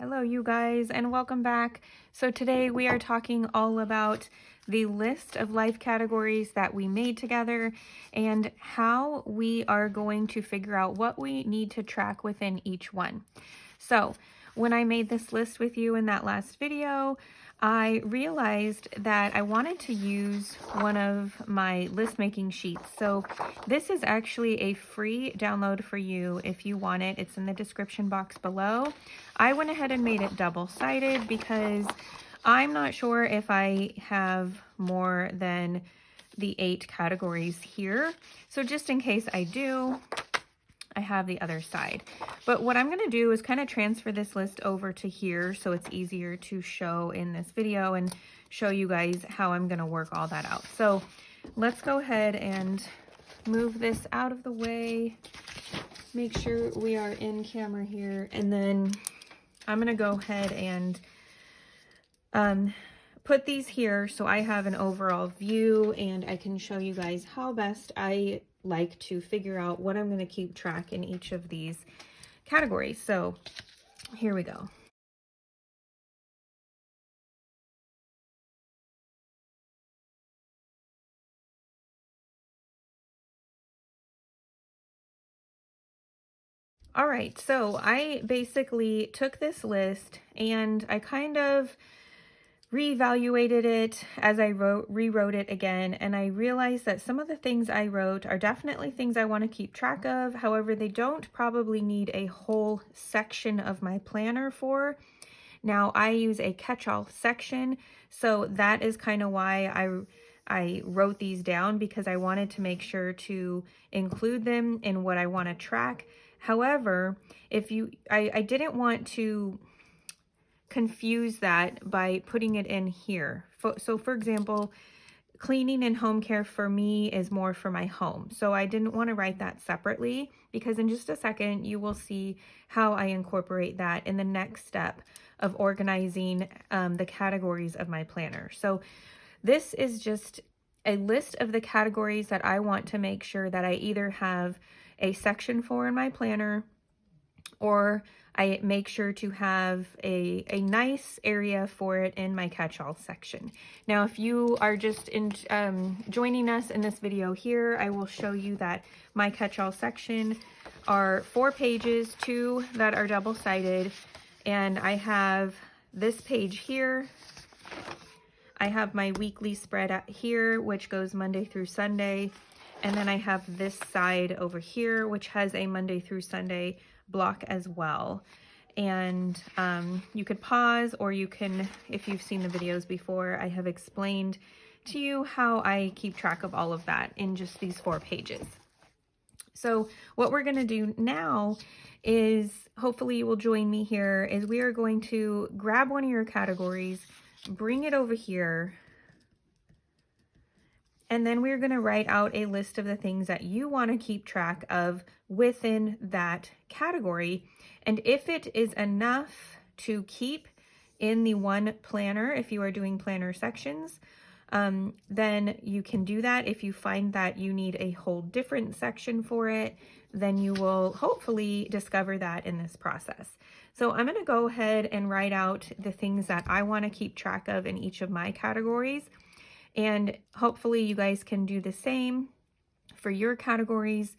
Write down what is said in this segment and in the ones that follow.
Hello, you guys, and welcome back. So today we are talking all about the list of life categories that we made together and how we are going to figure out what we need to track within each one. So when I made this list with you in that last video, I realized that I wanted to use one of my list making sheets. So this is actually a free download for you if you want it. It's in the description box below. I went ahead and made it double-sided because I'm not sure if I have more than the 8 categories here. So just in case I do, I have the other side. But what I'm going to do is kind of transfer this list over to here so it's easier to show in this video and show you guys how I'm going to work all that out. So let's go ahead and move this out of the way, make sure we are in camera here, and then I'm going to go ahead and put these here so I have an overall view and I can show you guys how best I like to figure out what I'm going to keep track in each of these categories. So here we go. All right, so I basically took this list and I kind of reevaluated it as I rewrote it again, and I realized that some of the things I wrote are definitely things I want to keep track of. However, they don't probably need a whole section of my planner for. Now, I use a catch-all section, so that is kind of why I wrote these down, because I wanted to make sure to include them in what I want to track. However, I didn't want to confuse that by putting it in here. So for example, cleaning and home care for me is more for my home. So I didn't want to write that separately, because in just a second you will see how I incorporate that in the next step of organizing the categories of my planner. So this is just a list of the categories that I want to make sure that I either have a section for in my planner, or I make sure to have a nice area for it in my catch-all section. Now, if you are just joining us in this video here, I will show you that my catch-all section are 4 pages, 2 that are double-sided, and I have this page here. I have my weekly spread here, which goes Monday through Sunday, and then I have this side over here, which has a Monday through Sunday block as well. And you could pause, or you can, if you've seen the videos before, I have explained to you how I keep track of all of that in just these 4 pages. So what we're going to do now is, hopefully you will join me here, is we are going to grab one of your categories, bring it over here, and then we're going to write out a list of the things that you want to keep track of within that category. And if it is enough to keep in the one planner, if you are doing planner sections, then you can do that. If you find that you need a whole different section for it, then you will hopefully discover that in this process. So I'm going to go ahead and write out the things that I want to keep track of in each of my categories. And hopefully you guys can do the same for your categories.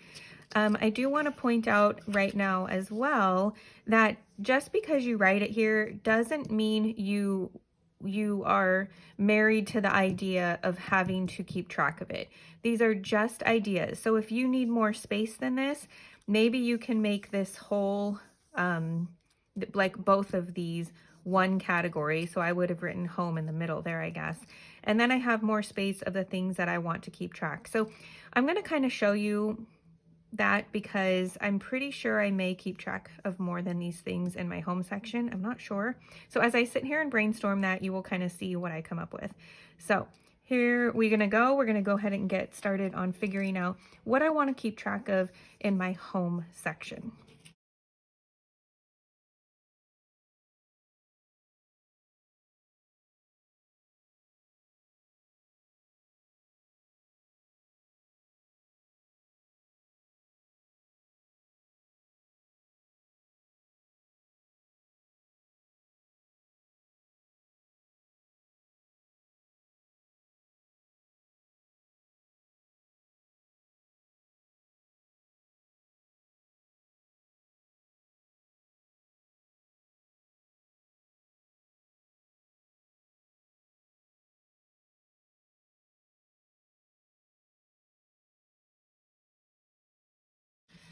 I do want to point out right now as well that just because you write it here doesn't mean you are married to the idea of having to keep track of it. These are just ideas. So if you need more space than this, maybe you can make this whole, like both of these, one category. So I would have written home in the middle there, I guess. And then I have more space of the things that I want to keep track. So I'm going to kind of show you that, because I'm pretty sure I may keep track of more than these things in my home section. I'm not sure. So as I sit here and brainstorm that, you will kind of see what I come up with. So here we're going to go. We're going to go ahead and get started on figuring out what I want to keep track of in my home section.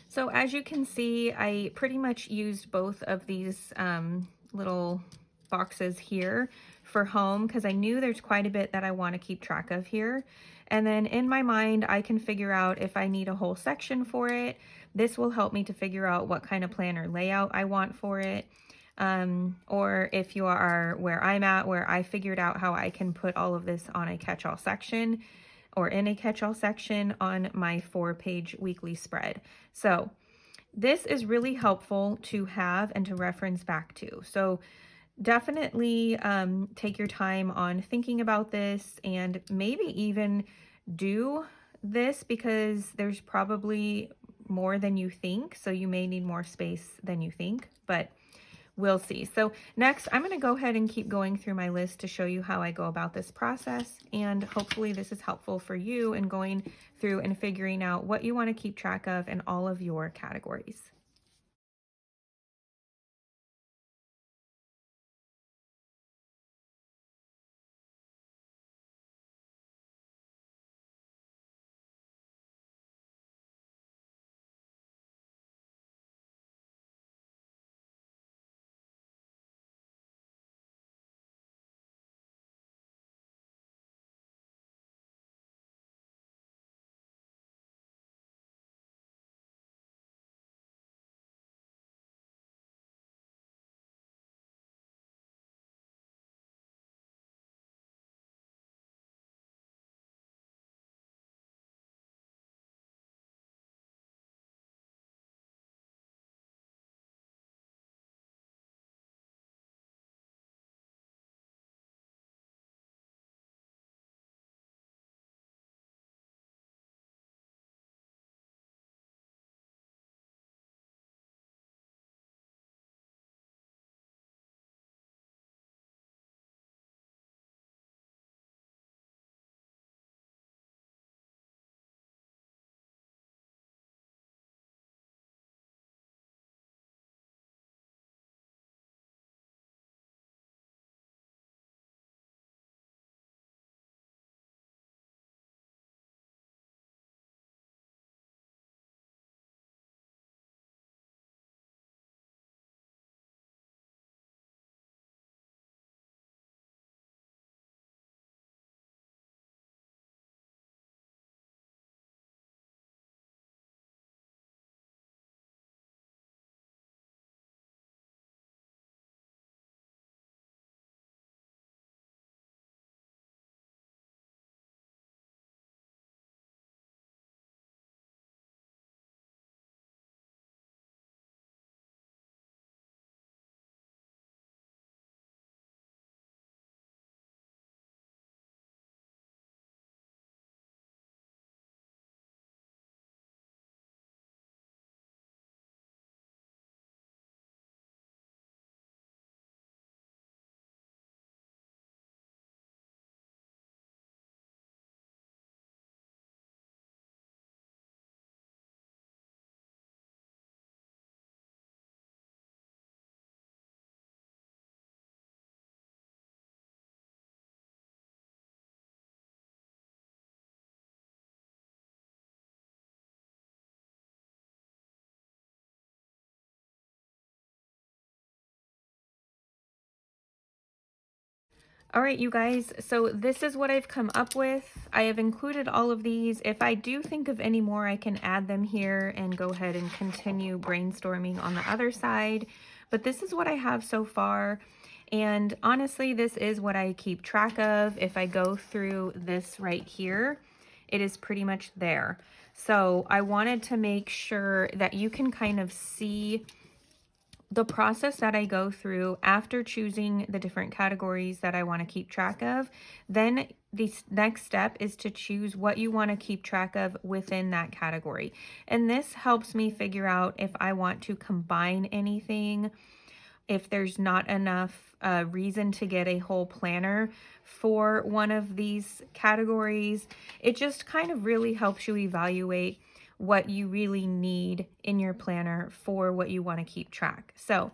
So as you can see, I pretty much used both of these little boxes here for home because I knew there's quite a bit that I want to keep track of here. And then in my mind, I can figure out if I need a whole section for it. This will help me to figure out what kind of planner layout I want for it. Or if you are where I'm at, where I figured out how I can put all of this on a catch-all section or in a catch-all section on my 4-page weekly spread. So this is really helpful to have and to reference back to. So definitely take your time on thinking about this and maybe even do this because there's probably more than you think. So you may need more space than you think, but we'll see. So next, I'm going to go ahead and keep going through my list to show you how I go about this process. And hopefully this is helpful for you in going through and figuring out what you want to keep track of in all of your categories. All right, you guys, so this is what I've come up with. I have included all of these. If I do think of any more, I can add them here and go ahead and continue brainstorming on the other side. But this is what I have so far. And honestly, this is what I keep track of. If I go through this right here, it is pretty much there. So I wanted to make sure that you can kind of see the process that I go through after choosing the different categories that I want to keep track of. Then the next step is to choose what you want to keep track of within that category. And this helps me figure out if I want to combine anything, if there's not enough reason to get a whole planner for one of these categories. It just kind of really helps you evaluate what you really need in your planner for what you want to keep track. So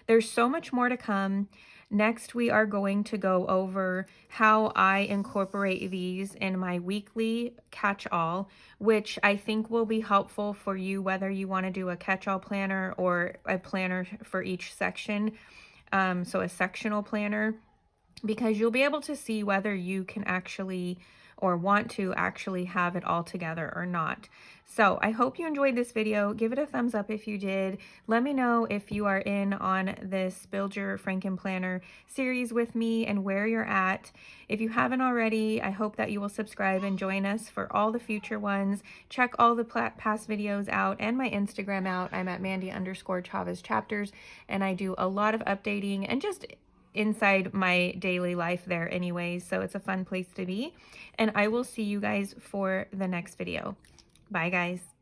there's so much more to come. Next, we are going to go over how I incorporate these in my weekly catch-all, which I think will be helpful for you whether you want to do a catch-all planner or a planner for each section, so a sectional planner, because you'll be able to see whether you can actually or want to actually have it all together or not. So I hope you enjoyed this video. Give it a thumbs up if you did. Let me know if you are in on this Build Your Frankenplanner series with me and where you're at. If you haven't already, I hope that you will subscribe and join us for all the future ones. Check all the past videos out and my Instagram out. I'm at Mandy_Chavez Chapters, and I do a lot of updating and just inside my daily life there anyways, so it's a fun place to be. And I will see you guys for the next video. Bye guys.